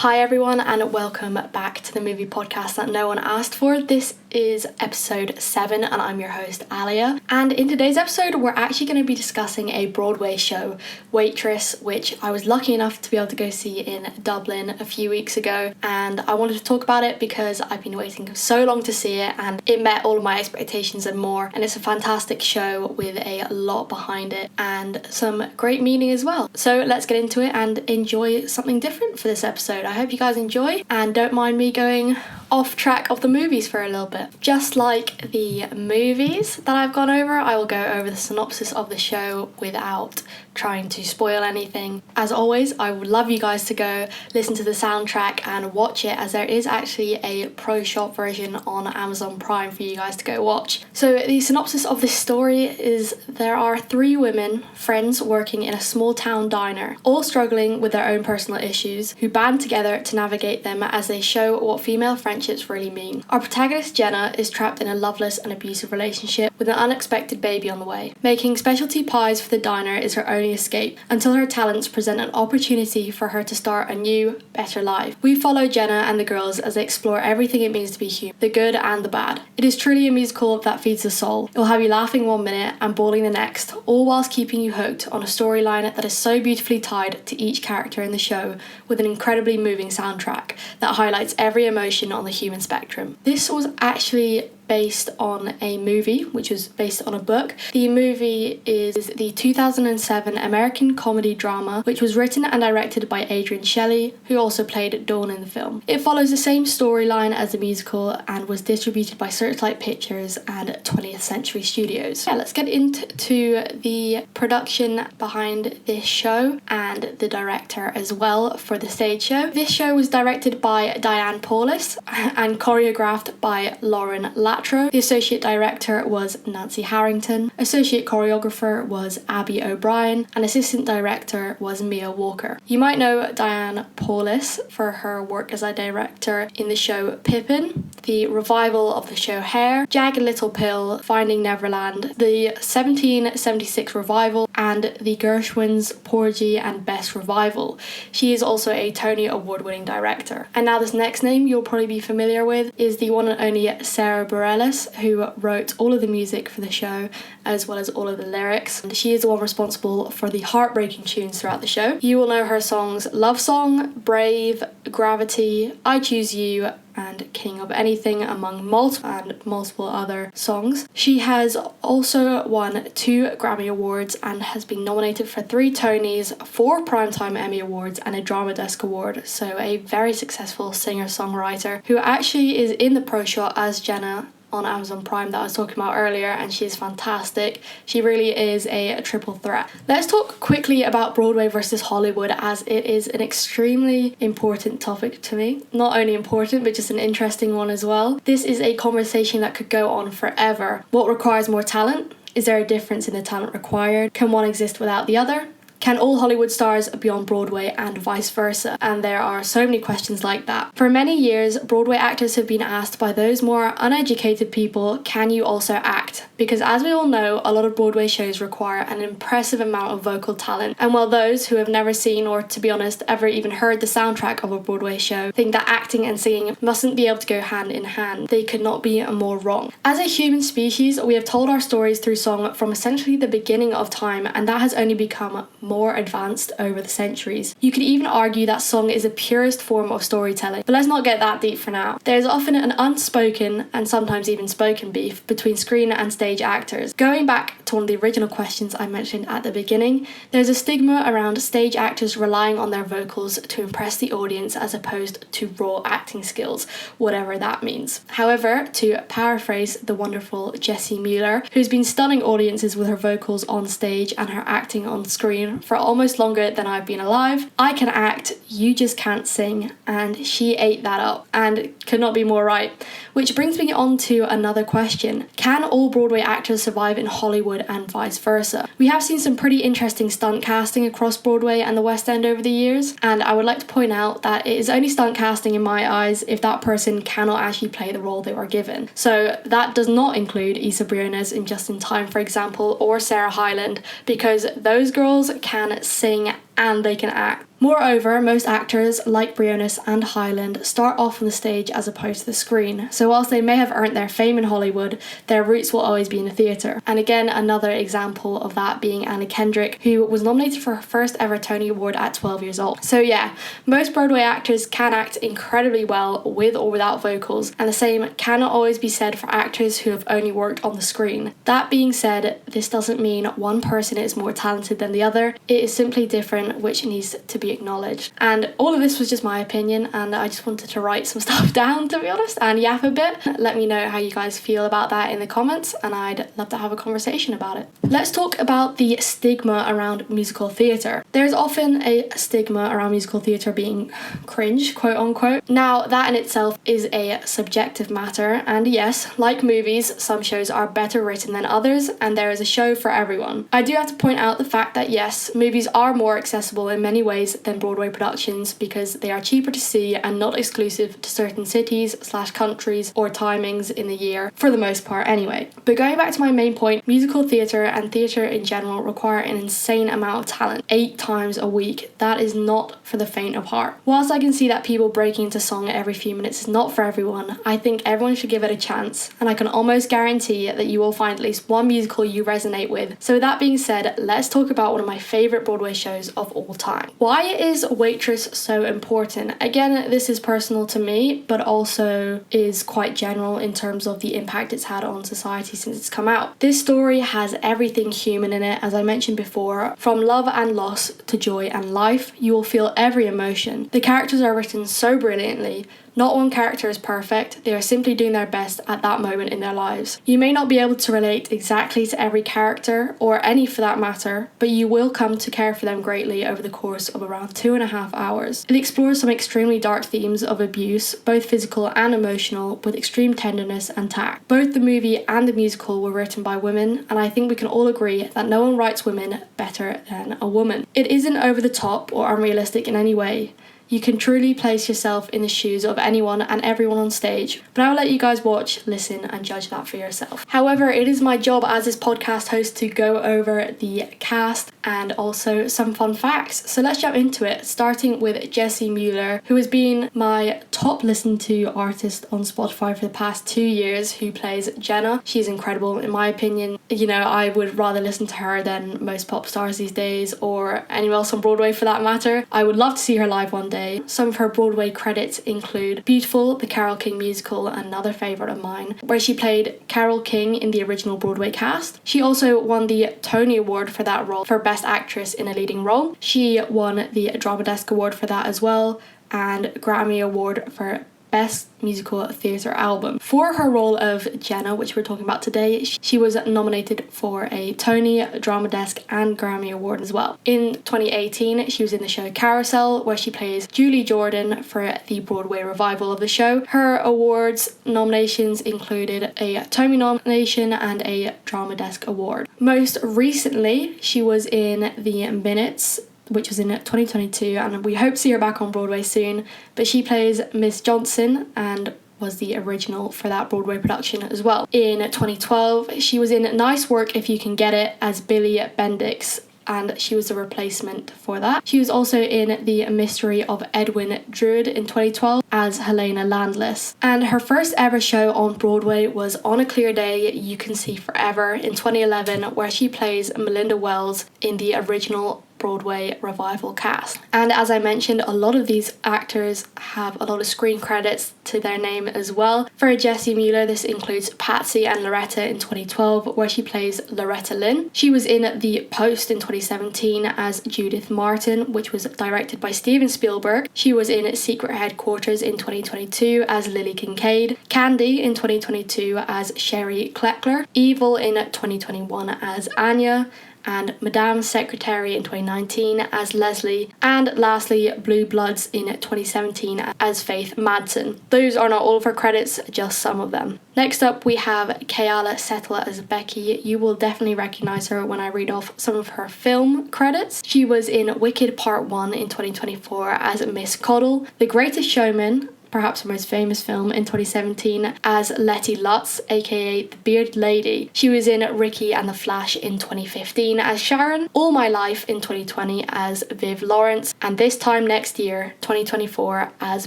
Hi everyone, and welcome back to the movie podcast that no one asked for. This is episode 7 and I'm your host Alia, and in today's episode we're actually going to be discussing a Broadway show, Waitress, which I was lucky enough to be able to go see in Dublin a few weeks ago, and I wanted to talk about it because I've been waiting so long to see it and it met all of my expectations and more, and it's a fantastic show with a lot behind it and some great meaning as well. So let's get into it and enjoy something different for this episode. I hope you guys enjoy and don't mind me going off track of the movies for a little bit. Just like the movies that I've gone over, I will go over the synopsis of the show without trying to spoil anything. As always, I would love you guys to go listen to the soundtrack and watch it, as there is actually a pro shop version on Amazon Prime for you guys to go watch. So the synopsis of this story is there are 3 women, friends working in a small town diner, all struggling with their own personal issues, who band together to navigate them as they show what female friendships really mean. Our protagonist Jenna is trapped in a loveless and abusive relationship with an unexpected baby on the way. Making specialty pies for the diner is her only escape, until her talents present an opportunity for her to start a new, better life. We follow Jenna and the girls as they explore everything it means to be human, the good and the bad. It is truly a musical that feeds the soul. It will have you laughing one minute and bawling the next, all whilst keeping you hooked on a storyline that is so beautifully tied to each character in the show, with an incredibly moving soundtrack that highlights every emotion on the human spectrum. This was actually based on a movie, which was based on a book. The movie is the 2007 American comedy drama, which was written and directed by Adrian Shelley, who also played Dawn in the film. It follows the same storyline as the musical and was distributed by Searchlight Pictures and 20th Century Studios. Yeah, let's get into the production behind this show and the director as well for the stage show. This show was directed by Diane Paulus and choreographed by Lauren Latro. The associate director was Nancy Harrington, associate choreographer was Abby O'Brien, and assistant director was Mia Walker. You might know Diane Paulus for her work as a director in the show Pippin, the revival of the show Hair, Jagged Little Pill, Finding Neverland, the 1776 revival, and the Gershwin's Porgy and Bess revival. She is also a Tony Award-winning director. And now this next name you'll probably be familiar with is the one and only Sarah Bareilles, who wrote all of the music for the show as well as all of the lyrics. And she is the one responsible for the heartbreaking tunes throughout the show. You will know her songs Love Song, Brave, Gravity, I Choose You, and King of Anything, among multiple other songs. She has also won 2 Grammy Awards and has been nominated for 3 Tonys, 4 Primetime Emmy Awards, and a Drama Desk Award. So a very successful singer-songwriter who actually is in the pro shot as Jenna on Amazon Prime that I was talking about earlier, and she's fantastic. She really is a triple threat. Let's talk quickly about Broadway versus Hollywood, as it is an extremely important topic to me. Not only important, but just an interesting one as well. This is a conversation that could go on forever. What requires more talent? Is there a difference in the talent required? Can one exist without the other? Can all Hollywood stars be on Broadway and vice versa? And there are so many questions like that. For many years, Broadway actors have been asked by those more uneducated people, can you also act? Because as we all know, a lot of Broadway shows require an impressive amount of vocal talent. And while those who have never seen, or to be honest, ever even heard the soundtrack of a Broadway show, think that acting and singing mustn't be able to go hand in hand, they could not be more wrong. As a human species, we have told our stories through song from essentially the beginning of time, and that has only become more advanced over the centuries. You could even argue that song is the purest form of storytelling, but let's not get that deep for now. There is often an unspoken and sometimes even spoken beef between screen and stage actors. Going back to one of the original questions I mentioned at the beginning, there's a stigma around stage actors relying on their vocals to impress the audience as opposed to raw acting skills, whatever that means. However, to paraphrase the wonderful Jessie Mueller, who's been stunning audiences with her vocals on stage and her acting on screen for almost longer than I've been alive, I can act, you just can't sing, and she ate that up and could not be more right. Which brings me on to another question. Can all Broadway actors survive in Hollywood and vice versa? We have seen some pretty interesting stunt casting across Broadway and the West End over the years, and I would like to point out that it is only stunt casting in my eyes if that person cannot actually play the role they were given. So that does not include Issa Briones in Just in Time, for example, or Sarah Hyland, because those girls can sing and they can act. Moreover, most actors, like Briones and Hyland, start off on the stage as opposed to the screen, so whilst they may have earned their fame in Hollywood, their roots will always be in the theatre. And again, another example of that being Anna Kendrick, who was nominated for her first ever Tony Award at 12 years old. So yeah, most Broadway actors can act incredibly well with or without vocals, and the same cannot always be said for actors who have only worked on the screen. That being said, this doesn't mean one person is more talented than the other. It is simply different, which needs to be acknowledged. And all of this was just my opinion, and I just wanted to write some stuff down, to be honest, and yap a bit. Let me know how you guys feel about that in the comments, and I'd love to have a conversation about it. Let's talk about the stigma around musical theatre. There's often a stigma around musical theatre being cringe, quote unquote. Now, that in itself is a subjective matter, and yes, like movies, some shows are better written than others, and there is a show for everyone. I do have to point out the fact that yes, movies are more accessible in many ways than Broadway productions because they are cheaper to see and not exclusive to certain cities/countries or timings in the year, for the most part anyway. But going back to my main point, musical theatre and theatre in general require an insane amount of talent, 8 times a week. That is not for the faint of heart. Whilst I can see that people breaking into song every few minutes is not for everyone, I think everyone should give it a chance, and I can almost guarantee that you will find at least one musical you resonate with. So with that being said, let's talk about one of my favourite Broadway shows of all time. Why is Waitress so important? Again, this is personal to me, but also is quite general in terms of the impact it's had on society since it's come out. This story has everything human in it, as I mentioned before. From love and loss to joy and life, you will feel every emotion. The characters are written so brilliantly. Not one character is perfect, they are simply doing their best at that moment in their lives. You may not be able to relate exactly to every character, or any for that matter, but you will come to care for them greatly over the course of around 2.5 hours. It explores some extremely dark themes of abuse, both physical and emotional, with extreme tenderness and tact. Both the movie and the musical were written by women, and I think we can all agree that no one writes women better than a woman. It isn't over the top or unrealistic in any way. You can truly place yourself in the shoes of anyone and everyone on stage, but I'll let you guys watch, listen, and judge that for yourself. However, it is my job as this podcast host to go over the cast and also some fun facts. So let's jump into it, starting with Jessie Mueller, who has been my top listened to artist on Spotify for the past 2 years, who plays Jenna. She's incredible in my opinion. You know, I would rather listen to her than most pop stars these days, or anyone else on Broadway for that matter. I would love to see her live one day. Some of her Broadway credits include Beautiful, the Carole King musical, another favourite of mine, where she played Carole King in the original Broadway cast. She also won the Tony Award for that role for Best Actress in a Leading Role. She won the Drama Desk Award for that as well, and Grammy Award for Best Musical Theatre Album. For her role of Jenna, which we're talking about today, she was nominated for a Tony, Drama Desk and Grammy Award as well. In 2018, she was in the show Carousel, where she plays Julie Jordan for the Broadway revival of the show. Her awards nominations included a Tony nomination and a Drama Desk Award. Most recently, she was in The Minutes, which was in 2022, and we hope to see her back on Broadway soon, but she plays Miss Johnson and was the original for that Broadway production as well. In 2012, she was in Nice Work If You Can Get It as Billy Bendix, and she was a replacement for that. She was also in The Mystery of Edwin Drood in 2012 as Helena Landless. And her first ever show on Broadway was On a Clear Day, You Can See Forever in 2011, where she plays Melinda Wells in the original Broadway revival cast. And as I mentioned, a lot of these actors have a lot of screen credits to their name as well. For Jessie Mueller, this includes Patsy and Loretta in 2012, where she plays Loretta Lynn. She was in The Post in 2017 as Judith Martin, which was directed by Steven Spielberg. She was in Secret Headquarters in 2022 as Lily Kincaid, Candy in 2022 as Sherry Kleckler, Evil in 2021 as Anya, and Madame Secretary in 2019 as Leslie, and lastly Blue Bloods in 2017 as Faith Madsen. Those are not all of her credits, just some of them. Next up we have Keala Settle as Becky. You will definitely recognise her when I read off some of her film credits. She was in Wicked Part 1 in 2024 as Miss Coddle, The Greatest Showman, perhaps her most famous film, in 2017 as Letty Lutz, aka the Bearded Lady. She was in Ricky and the Flash in 2015 as Sharon, All My Life in 2020 as Viv Lawrence, and this time next year, 2024, as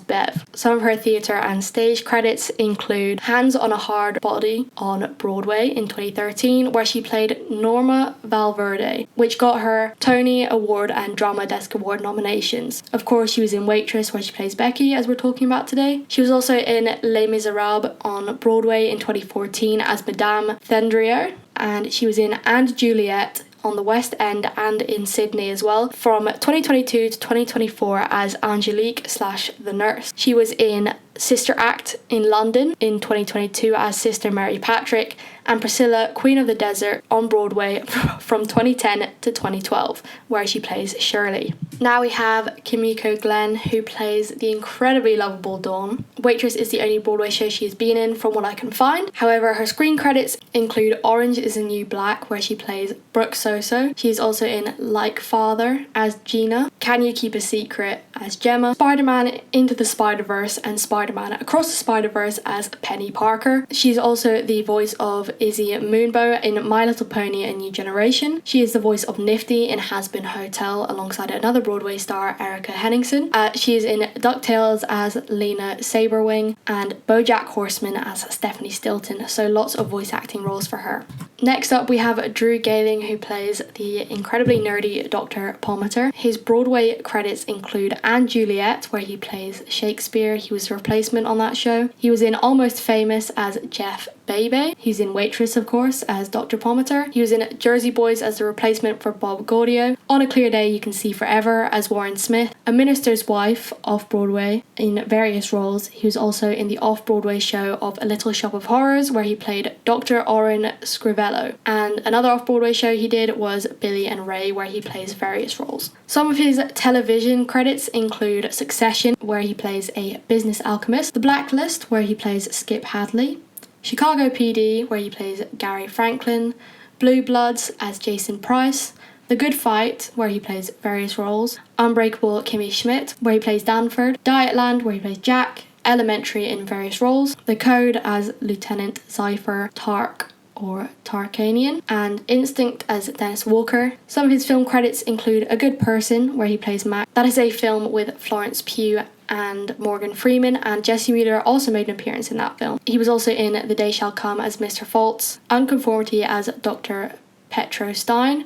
Bev. Some of her theatre and stage credits include Hands on a Hard Body on Broadway in 2013, where she played Norma Valverde, which got her Tony Award and Drama Desk Award nominations. Of course, she was in Waitress, where she plays Becky, as we're talking about today. She was also in Les Miserables on Broadway in 2014 as Madame Thedrier, and she was in And Juliet on the West End and in Sydney as well from 2022 to 2024 as Angelique / the Nurse. She was in Sister Act in London in 2022 as Sister Mary Patrick, and Priscilla, Queen of the Desert on Broadway from 2010 to 2012, where she plays Shirley. Now we have Kimiko Glenn, who plays the incredibly lovable Dawn. Waitress is the only Broadway show she has been in from what I can find. However, her screen credits include Orange is the New Black, where she plays Brooke Soso. She is also in Like Father as Gina, Can You Keep a Secret as Gemma, Spider-Man Into the Spider-Verse and Spider-Man Across the Spider-Verse as Penny Parker. She's also the voice of Izzy Moonbow in My Little Pony: A New Generation. She is the voice of Nifty in Has Been Hotel alongside another Broadway star, Erica Henningsen. She is in DuckTales as Lena Saberwing and BoJack Horseman as Stephanie Stilton, so lots of voice acting roles for her. Next up we have Drew Gayling, who plays the incredibly nerdy Dr. Palmater. His Broadway credits include And Juliet, where he plays Shakespeare. He was the replacement on that show. He was in Almost Famous as Jeff Bebe. He's in Waitress, of course, as Dr. Palmater. He was in Jersey Boys as the replacement for Bob Gaudio. On a Clear Day You Can See Forever as Warren Smith. A Minister's Wife off-Broadway in various roles. He was also in the off-Broadway show of A Little Shop of Horrors, where he played Dr. Oren Scrivello. And another off-Broadway show he did was Billy and Ray, where he plays various roles. Some of his television credits include Succession, where he plays a business alchemist, The Blacklist, where he plays Skip Hadley, Chicago PD, where he plays Gary Franklin, Blue Bloods as Jason Price, The Good Fight, where he plays various roles, Unbreakable Kimmy Schmidt, where he plays Danford, Dietland, where he plays Jack, Elementary in various roles, The Code as Lieutenant Cypher Tark or Tarkanian, and Instinct as Dennis Walker. Some of his film credits include A Good Person, where he plays Mac. That is a film with Florence Pugh and Morgan Freeman, and Jesse Mueller also made an appearance in that film. He was also in The Day Shall Come as Mr. Faults, Unconformity as Dr. Petro Stein,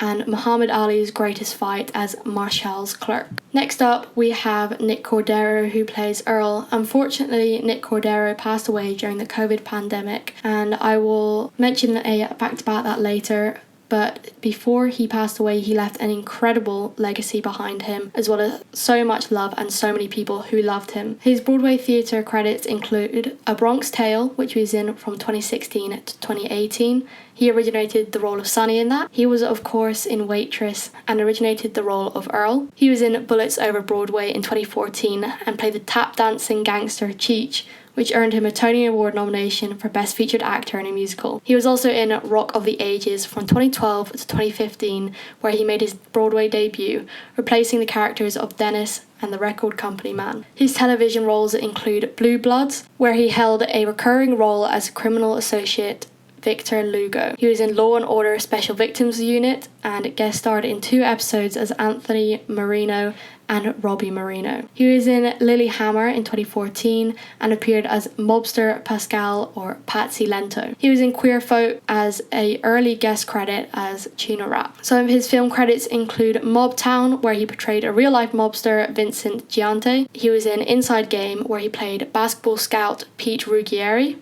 and Muhammad Ali's Greatest Fight as Marshall's clerk. Next up, we have Nick Cordero, who plays Earl. Unfortunately, Nick Cordero passed away during the COVID pandemic, and I will mention a fact about that later. But before he passed away, he left an incredible legacy behind him, as well as so much love and so many people who loved him. His Broadway theatre credits include A Bronx Tale, which he was in from 2016 to 2018. He originated the role of Sonny in that. He was, of course, in Waitress and originated the role of Earl. He was in Bullets Over Broadway in 2014 and played the tap-dancing gangster Cheech, which earned him a Tony Award nomination for Best Featured Actor in a Musical. He was also in Rock of the Ages from 2012 to 2015, where he made his Broadway debut, replacing the characters of Dennis and the Record Company Man. His television roles include Blue Bloods, where he held a recurring role as criminal associate Victor Lugo. He was in Law and Order Special Victims Unit and guest starred in 2 episodes as Anthony Marino and Robbie Marino. He was in Lilyhammer in 2014 and appeared as mobster Pascal or Patsy Lento. He was in Queer Folk as a early guest credit as Tuna Rap. Some of his film credits include Mobtown, where he portrayed a real-life mobster Vincent Giante. He was in Inside Game, where he played basketball scout Pete Ruggieri,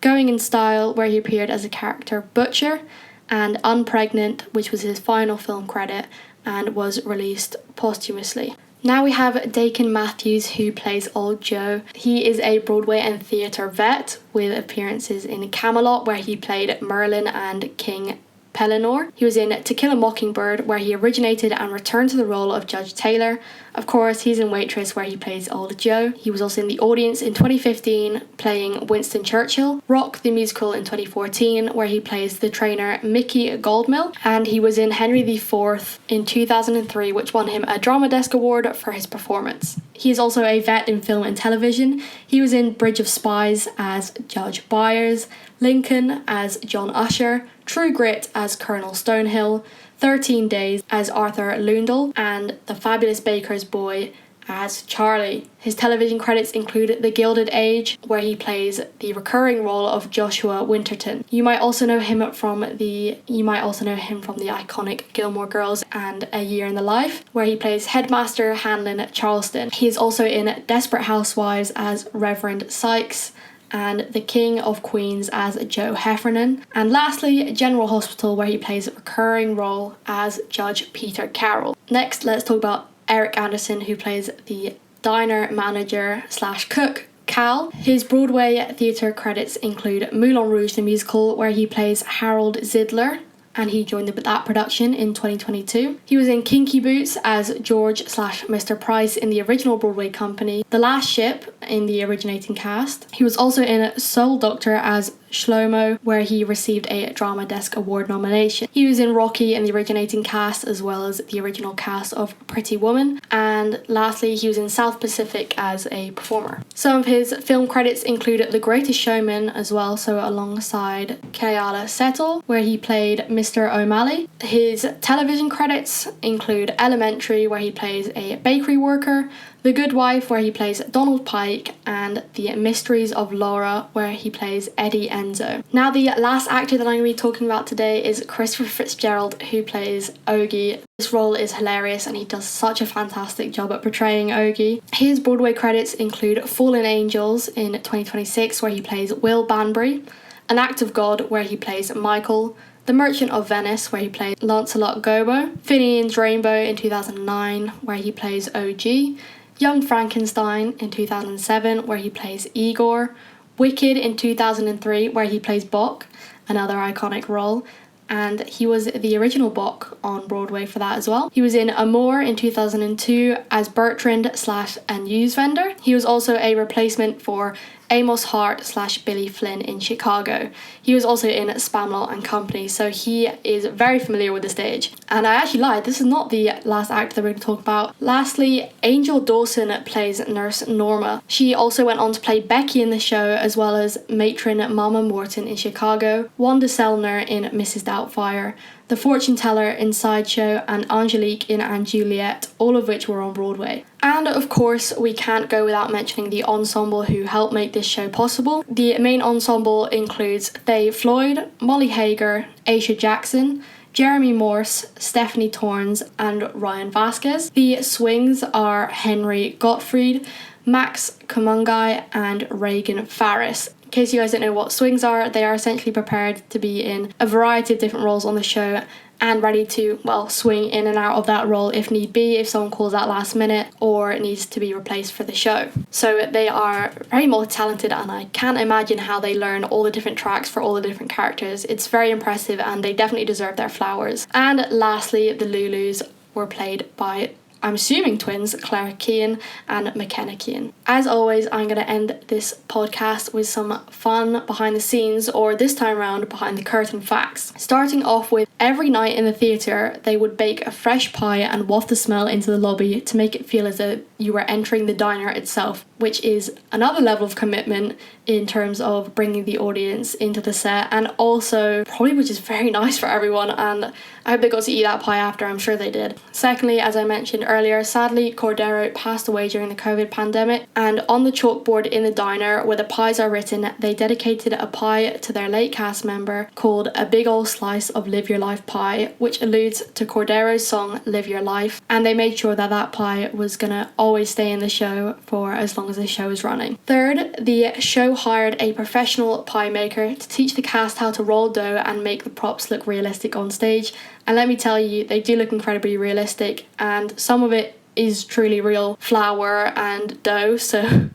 Going in Style, where he appeared as a character Butcher, and Unpregnant, which was his final film credit and was released posthumously. Now we have Dakin Matthews, who plays Old Joe. He is a Broadway and theatre vet with appearances in Camelot, where he played Merlin and King Pellinore. He was in To Kill a Mockingbird, where he originated and returned to the role of Judge Taylor, Of course, he's in Waitress, where he plays Old Joe. He was also in The Audience in 2015, playing Winston Churchill. Rock the Musical in 2014, where he plays the trainer Mickey Goldmill. And he was in Henry IV in 2003, which won him a Drama Desk Award for his performance. He is also a vet in film and television. He was in Bridge of Spies as Judge Byers, Lincoln as John Usher, True Grit as Colonel Stonehill, 13 Days as Arthur Lundell, and The Fabulous Baker's Boy as Charlie. His television credits include The Gilded Age, where he plays the recurring role of Joshua Winterton. You might also know him from the iconic Gilmore Girls and A Year in the Life, where he plays Headmaster Hanlon Charleston. He is also in Desperate Housewives as Reverend Sykes, and The King of Queens as Joe Heffernan. And lastly, General Hospital, where he plays a recurring role as Judge Peter Carroll. Next, let's talk about Eric Anderson, who plays the diner manager / cook, Cal. His Broadway theatre credits include Moulin Rouge the Musical, where he plays Harold Zidler, and he joined that production in 2022. He was in Kinky Boots as George / Mr. Price in the original Broadway company, The Last Ship in the originating cast. He was also in Soul Doctor as Shlomo, where he received a Drama Desk Award nomination. He was in Rocky in the originating cast, as well as the original cast of Pretty Woman. And lastly, he was in South Pacific as a performer. Some of his film credits include The Greatest Showman as well, so alongside Keala Settle, where he played Mr. O'Malley. His television credits include Elementary, where he plays a bakery worker, The Good Wife, where he plays Donald Pike, and The Mysteries of Laura, where he plays Eddie Enzo. Now, the last actor that I'm going to be talking about today is Christopher Fitzgerald, who plays Ogie. This role is hilarious and he does such a fantastic job at portraying Ogie. His Broadway credits include Fallen Angels in 2026, where he plays Will Banbury, An Act of God, where he plays Michael, The Merchant of Venice, where he plays Lancelot Gobo, Finian's Rainbow in 2009, where he plays OG, Young Frankenstein in 2007, where he plays Igor, Wicked in 2003, where he plays Bock, another iconic role, and he was the original Bock on Broadway for that as well. He was in Amour in 2002 as Bertrand / a news vendor. He was also a replacement for Amos Hart / Billy Flynn in Chicago. He was also in Spamlaw and Company, so he is very familiar with the stage. And I actually lied, this is not the last actor that we're going to talk about. Lastly, Angel Dawson plays Nurse Norma. She also went on to play Becky in the show, as well as matron Mama Morton in Chicago, Wanda Selner in Mrs. Doubtfire, The Fortune Teller in Sideshow, and Angelique in & Juliet, all of which were on Broadway. And of course, we can't go without mentioning the ensemble who helped make this show possible. The main ensemble includes Faye Floyd, Molly Hager, Aisha Jackson, Jeremy Morse, Stephanie Torrens, and Ryan Vasquez. The swings are Henry Gottfried, Max Kumungai, and Reagan Faris. In case you guys don't know what swings are, they are essentially prepared to be in a variety of different roles on the show and ready to, well, swing in and out of that role if need be, if someone calls out last minute or it needs to be replaced for the show. So they are very multi-talented, and I can't imagine how they learn all the different tracks for all the different characters. It's very impressive and they definitely deserve their flowers. And lastly, the Lulus were played by, I'm assuming, twins, Claire Keane and McKenna Keane. As always, I'm going to end this podcast with some fun behind the scenes, or this time around, behind the curtain facts. Starting off with, every night in the theatre, they would bake a fresh pie and waft the smell into the lobby to make it feel as though you were entering the diner itself, which is another level of commitment in terms of bringing the audience into the set, and also probably which is very nice for everyone, and I hope they got to eat that pie after. I'm sure they did. Secondly, as I mentioned earlier, sadly Cordero passed away during the COVID pandemic, and on the chalkboard in the diner where the pies are written, they dedicated a pie to their late cast member called A Big Ol' Slice of Live Your Life Pie, which alludes to Cordero's song Live Your Life, and they made sure that that pie was gonna always stay in the show for as long as the show is running. Third, the show hired a professional pie maker to teach the cast how to roll dough and make the props look realistic on stage, and let me tell you, they do look incredibly realistic, and some of it is truly real flour and dough, so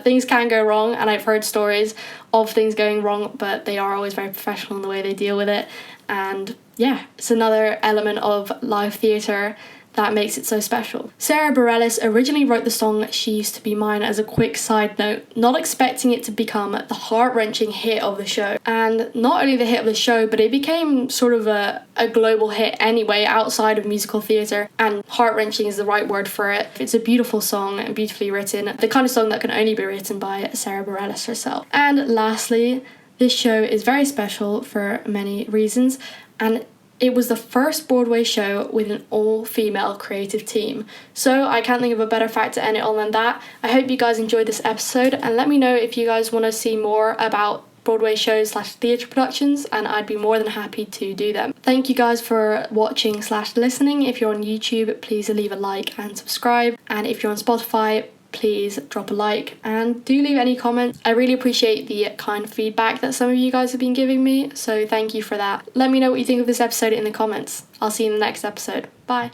things can go wrong, and I've heard stories of things going wrong, but they are always very professional in the way they deal with it. And yeah, it's another element of live theatre that makes it so special. Sarah Bareilles originally wrote the song She Used to Be Mine as a quick side note, not expecting it to become the heart-wrenching hit of the show. And not only the hit of the show, but it became sort of a global hit anyway outside of musical theatre, and heart-wrenching is the right word for it. It's a beautiful song and beautifully written, the kind of song that can only be written by Sarah Bareilles herself. And lastly, this show is very special for many reasons, and it was the first Broadway show with an all-female creative team. So I can't think of a better fact to end it on than that. I hope you guys enjoyed this episode, and let me know if you guys want to see more about Broadway shows / theatre productions, and I'd be more than happy to do them. Thank you guys for watching / listening. If you're on YouTube, please leave a like and subscribe. And if you're on Spotify, please drop a like and do leave any comments. I really appreciate the kind feedback that some of you guys have been giving me, so thank you for that. Let me know what you think of this episode in the comments. I'll see you in the next episode. Bye.